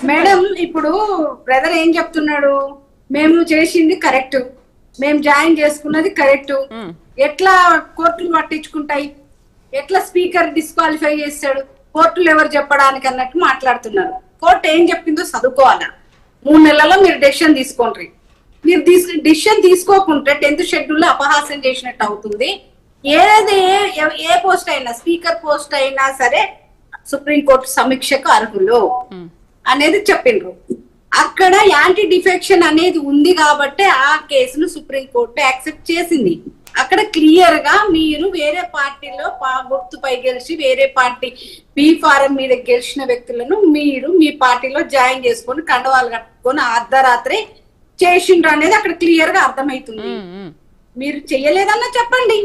Madam ఇప్పుడు brother ఏం చెప్తున్నాడు, మేము చేసింది కరెక్ట్, మేము జాయిన్ చేసుకున్నది కరెక్ట్, ఎట్లా కోర్టులు పట్టించుకుంటాయి, ఎట్లా స్పీకర్ డిస్క్వాలిఫై చేస్తాడు, కోర్టులు ఎవరు చెప్పడానికి అన్నట్టు మాట్లాడుతున్నారు. కోర్టు ఏం చెప్పిందో చదువుకోవాలా. 3 నెలల్లో మీరు డెసిషన్ తీసుకోండి. మీరు డిసిషన్ తీసుకోకుంటే 10th షెడ్యూల్ అపహాస్యం చేసినట్టు అవుతుంది. ఏది ఏ పోస్ట్ అయినా, స్పీకర్ పోస్ట్ అయినా సరే సుప్రీంకోర్టు సమీక్షకు అర్హులు అనేది చెప్పిండ్రు. అక్కడ యాంటీ డిఫెక్షన్ అనేది ఉంది కాబట్టి ఆ కేసును సుప్రీంకోర్టు యాక్సెప్ట్ చేసింది. అక్కడ క్లియర్ గా మీరు వేరే పార్టీలో గుర్తుపై గెలిచి వేరే పార్టీ బి ఫారం మీద గెలిచిన వ్యక్తులను మీరు మీ పార్టీలో జాయిన్ చేసుకొని కండవాలు కట్టుకొని అర్ధరాత్రి చేసిండ్రు అనేది అక్కడ క్లియర్ గా అర్థమవుతుంది. మీరు చెయ్యలేదన్నా చెప్పండి.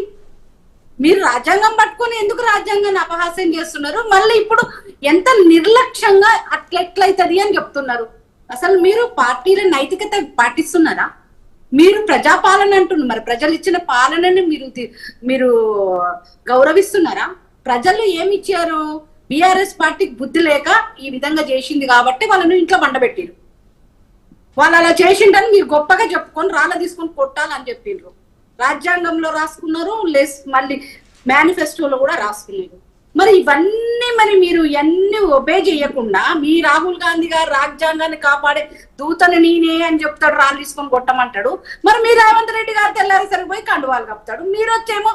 మీరు రాజ్యాంగం పట్టుకొని ఎందుకు రాజ్యాంగాన్ని అపహాస్యం చేస్తున్నారు? మళ్ళీ ఇప్పుడు ఎంత నిర్లక్ష్యంగా అట్లెట్లయితది అని చెప్తున్నారు. అసలు మీరు పార్టీల నైతికత పాటిస్తున్నారా? మీరు ప్రజాపాలన అంటున్నారు, మరి ప్రజలు ఇచ్చిన పాలనని మీరు గౌరవిస్తున్నారా? ప్రజలు ఏమి ఇచ్చారు? బీఆర్ఎస్ పార్టీకి బుద్ధి లేక ఈ విధంగా చేసింది కాబట్టి వాళ్ళను ఇంట్లో బండబెట్టిరు. వాళ్ళు అలా చేసిండని మీరు గొప్పగా చెప్పుకొని రాళ్ళ తీసుకొని కొట్టాలని చెప్పిండ్రు. రాజ్యాంగంలో రాసుకున్నారు, మళ్ళీ మేనిఫెస్టోలో కూడా రాసుకున్నారు. మరి ఇవన్నీ మీరు ఇవన్నీ ఒబే చేయకుండా మీ రాహుల్ గాంధీ గారు రాజ్యాంగాన్ని కాపాడే దూతను నేనే అని చెప్తాడు, రాళ్ళు తీసుకొని కొట్టమంటాడు. మరి మీ రేవంత్ రెడ్డి గారు తెల్లారి సరిపోయి కండువాలు కప్తాడు. మీరు వచ్చేమో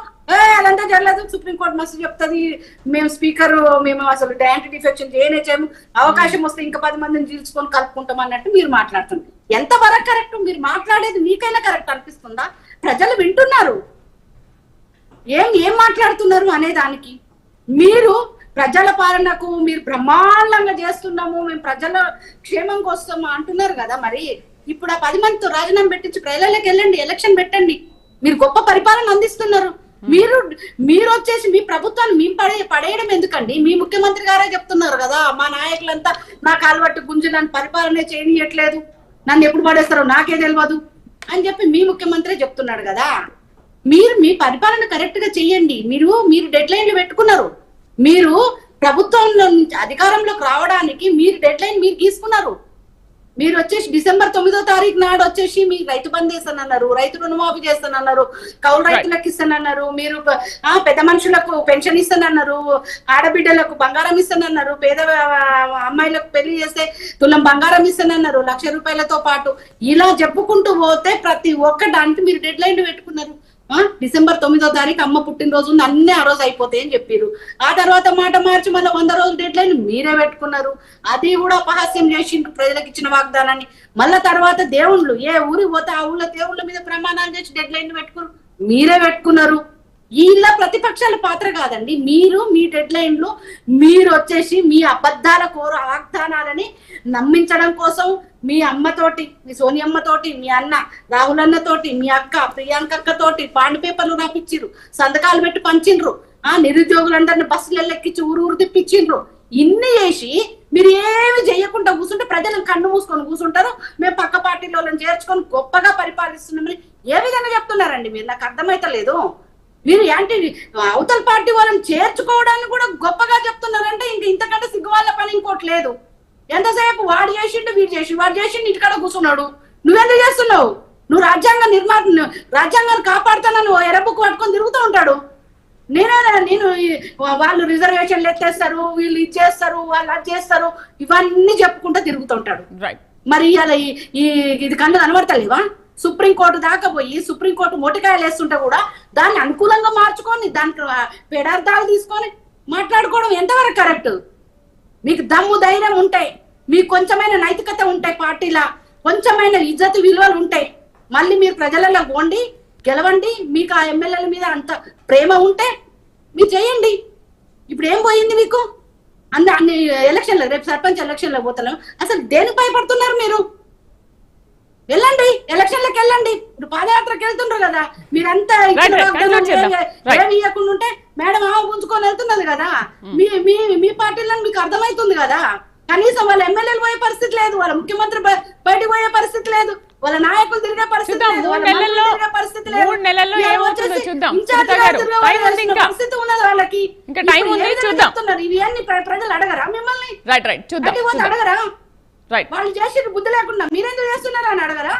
అదంతా జరగలేదు, సుప్రీంకోర్టు మస్తు చెప్తుంది, మేము స్పీకర్ మేము అసలు యాంటీ డిఫెక్షన్ చేయనేచేమో, అవకాశం వస్తే ఇంకా 10 మందిని చీల్చుకొని కలుపుకుంటాం అన్నట్టు మీరు మాట్లాడుతున్నారు. ఎంతవరకు కరెక్ట్? మీరు మాట్లాడేది మీకైనా కరెక్ట్ అనిపిస్తుందా? ప్రజలు వింటున్నారు ఏం మాట్లాడుతున్నారు అనే దానికి. మీరు ప్రజల పాలనకు మీరు బ్రహ్మాండంగా చేస్తున్నాము, మేము ప్రజల క్షేమంకి వస్తాము అంటున్నారు కదా. మరి ఇప్పుడు ఆ 10 మందితో రాజీనామా పెట్టించి ప్రజలకి వెళ్ళండి, ఎలక్షన్ పెట్టండి. మీరు గొప్ప పరిపాలన అందిస్తున్నారు. మీరు వచ్చేసి మీ ప్రభుత్వాన్ని మేము పడేయడం ఎందుకండి? మీ ముఖ్యమంత్రి గారే చెప్తున్నారు కదా, మా నాయకులంతా నా కాలువట్టు గుంజి నన్ను పరిపాలన చేయనియట్లేదు, నన్ను ఎప్పుడు పడేస్తారో నాకే తెలియదు అని చెప్పి మీ ముఖ్యమంత్రి చెప్తున్నాడు కదా. మీరు మీ పరిపాలన కరెక్ట్ గా చెయ్యండి. మీరు డెడ్ లైన్లు పెట్టుకున్నారు. మీరు ప్రభుత్వంలో అధికారంలోకి రావడానికి మీరు డెడ్ లైన్ మీరు గీసుకున్నారు. మీరు వచ్చేసి డిసెంబర్ 9వ తారీఖు నాడు వచ్చేసి మీకు రైతు బంద్ చేస్తానన్నారు, రైతు రుణమాఫీ చేస్తానన్నారు, కౌలు రైతులకు ఇస్తానన్నారు, మీరు పెద్ద మనుషులకు పెన్షన్ ఇస్తానన్నారు, ఆడబిడ్డలకు బంగారం ఇస్తానన్నారు, పేద అమ్మాయిలకు పెళ్లి చేస్తే తులం బంగారం ఇస్తానన్నారు 1,00,000 రూపాయలతో పాటు. ఇలా చెప్పుకుంటూ పోతే ప్రతి ఒక్క దానికి మీరు డెడ్ లైన్ పెట్టుకున్నారు. డిసెంబర్ 9వ తారీఖు అమ్మ పుట్టినరోజు ఉంది, అన్ని ఆ రోజు అయిపోతాయని చెప్పారు. ఆ తర్వాత మాట మార్చి మళ్ళీ 100 రోజులు డెడ్ లైన్ మీరే పెట్టుకున్నారు. అది కూడా అపహాస్యం చేసిండ్రు ప్రజలకు ఇచ్చిన వాగ్దానాన్ని. మళ్ళా తర్వాత దేవుళ్ళు ఏ ఊరికి పోతే ఆ ఊళ్ళో దేవుళ్ళ మీద ప్రమాణాలు చేసి డెడ్ లైన్ పెట్టుకున్నారు, మీరే పెట్టుకున్నారు. ఇలా ప్రతిపక్షాల పాత్ర కాదండి. మీరు మీ డెడ్ లైన్లు మీరు వచ్చేసి మీ అబద్ధాల వాగ్దానాలని నమ్మించడం కోసం మీ అమ్మతోటి, మీ సోనియమ్మతోటి, మీ అన్న రాహుల్ అన్నతోటి, మీ అక్క ప్రియాంక తోటి బాండ్ పేపర్లు రాపిచ్చిర్రు, సంతకాలు పెట్టి పంచిండ్రు, నిరుద్యోగులందరినీ బస్సులలో ఎక్కించి ఊరు తిప్పించిండ్రు. ఇన్ని చేసి మీరు ఏమి చేయకుండా కూర్చుంటే ప్రజలను కన్ను మూసుకొని కూర్చుంటారు. మేము పక్క పార్టీలో చేర్చుకొని గొప్పగా పరిపాలిస్తున్నామని ఏ విధంగా చెప్తున్నారండి మీరు? నాకు అర్థమైతలేదు. మీరు యాంటీ అవతల పార్టీ వాళ్ళని చేర్చుకోవడానికి కూడా గొప్పగా చెప్తున్నారంటే ఇంతకంటే సిగ్గువాళ్ళ పని ఇంకోటి లేదు. ఎంతసేపు వాడు చేసిండు, వీడు చేసి వాడు చేసిండు, ఇంటికాడ కూర్చున్నాడు. నువ్వెందుకు చేస్తున్నావు? నువ్వు రాజ్యాంగాన్ని కాపాడుతానని ఎరబుక్ పట్టుకొని తిరుగుతూ ఉంటాడు. నేను వాళ్ళు రిజర్వేషన్లు ఎత్తేస్తారు, వీళ్ళు ఇది చేస్తారు, వాళ్ళు అది చేస్తారు, ఇవన్నీ చెప్పుకుంటూ తిరుగుతుంటాడు. మరి ఇలా ఇది కళ్ళు కనబడతలేవా? సుప్రీంకోర్టు దాకా పోయి సుప్రీంకోర్టు మొటికాయలు వేస్తుంటే కూడా దాన్ని అనుకూలంగా మార్చుకొని దానికి పెడార్థాలు తీసుకొని మాట్లాడుకోవడం ఎంతవరకు కరెక్ట్? మీకు దమ్ము ధైర్యం ఉంటాయి, మీకు కొంచెమైన నైతికత ఉంటాయి, పార్టీలా కొంచెమైన ఇజ్జత్ విలువలు ఉంటాయి, మళ్ళీ మీరు ప్రజలలో పోండి, గెలవండి. మీకు ఆ ఎమ్మెల్యేల మీద అంత ప్రేమ ఉంటే మీరు చేయండి. ఇప్పుడు ఏం పోయింది మీకు? అన్ని ఎలక్షన్లు, రేపు సర్పంచ్ ఎలక్షన్లో పోతున్నాం, అసలు దేనికి భయపడుతున్నారు మీరు? వెళ్ళండి, ఎలక్షన్లకు వెళ్ళండి. ఇప్పుడు పాదయాత్రకు వెళ్తుండ్రు కదా, మీరంతా ఏమి ఇవ్వకుండా ఉంటే మేడం ఉంచుకొని వెళ్తున్నది కదా. మీ పార్టీలో మీకు అర్థమవుతుంది కదా. కనీసం వాళ్ళ ఎమ్మెల్యేలు పోయే పరిస్థితి లేదు, వాళ్ళ ముఖ్యమంత్రి బయటకు పోయే పరిస్థితి లేదు. వాళ్ళ నాయకులు తిరిగే పరిస్థితి చూద్దాం, లేదు, 3 వాళ్ళ నెలల్లో మంత్రులు తిరిగే పరిస్థితి లేదు. 3 నెలల్లో ఇవాళ ఏమవుతుందో వచ్చేసి చూద్దాం. ఇన్ఛార్జ్ సునీత గారు, మంత్రులు టైం ఉంది ఇంకా. పరిస్థితి ఉన్నది వాళ్ళకి. ఇంకా టైం ఇప్పుడు ఉంది, ఏ విధంగా చూద్దాం. చెప్తున్నారు? ఇవి అన్ని ప్రజలు అడగరా మిమ్మల్ని? రైట్ చూద్దాం. అంటే వాళ్ళు అడగరా? రైట్ వాళ్ళు చేసి బుద్ధి లేకుండా మీరెందుకు చేస్తున్నారా అని అడగరా?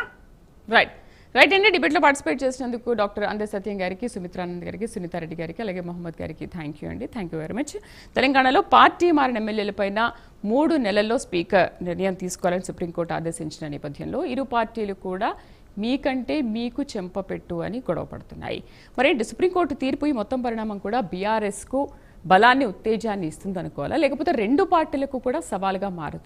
రైట్ అండి. డిబేట్లో పార్టిసిపేట్ చేసినందుకు డాక్టర్ అందే సత్యం గారికి, సుమిత్రానంద్ గారికి, సునీతారెడ్డి గారికి, అలాగే మహమ్మద్ గారికి థ్యాంక్ యూ అండి. Thank you very much. తెలంగాణలో పార్టీ మారిన ఎమ్మెల్యేలపైన 3 నెలల్లో స్పీకర్ నిర్ణయం తీసుకోవాలని సుప్రీంకోర్టు ఆదేశించిన నేపథ్యంలో ఇరు పార్టీలు కూడా మీకంటే మీకు చెంపపెట్టు అని గొడవ పడుతున్నాయి. మరేంటి సుప్రీంకోర్టు తీర్పు ఈ మొత్తం పరిణామం కూడా బీఆర్ఎస్కు బలాన్ని, ఉత్తేజాన్ని ఇస్తుందనుకోవాలా, లేకపోతే 2 పార్టీలకు కూడా సవాలుగా మారుతుంది?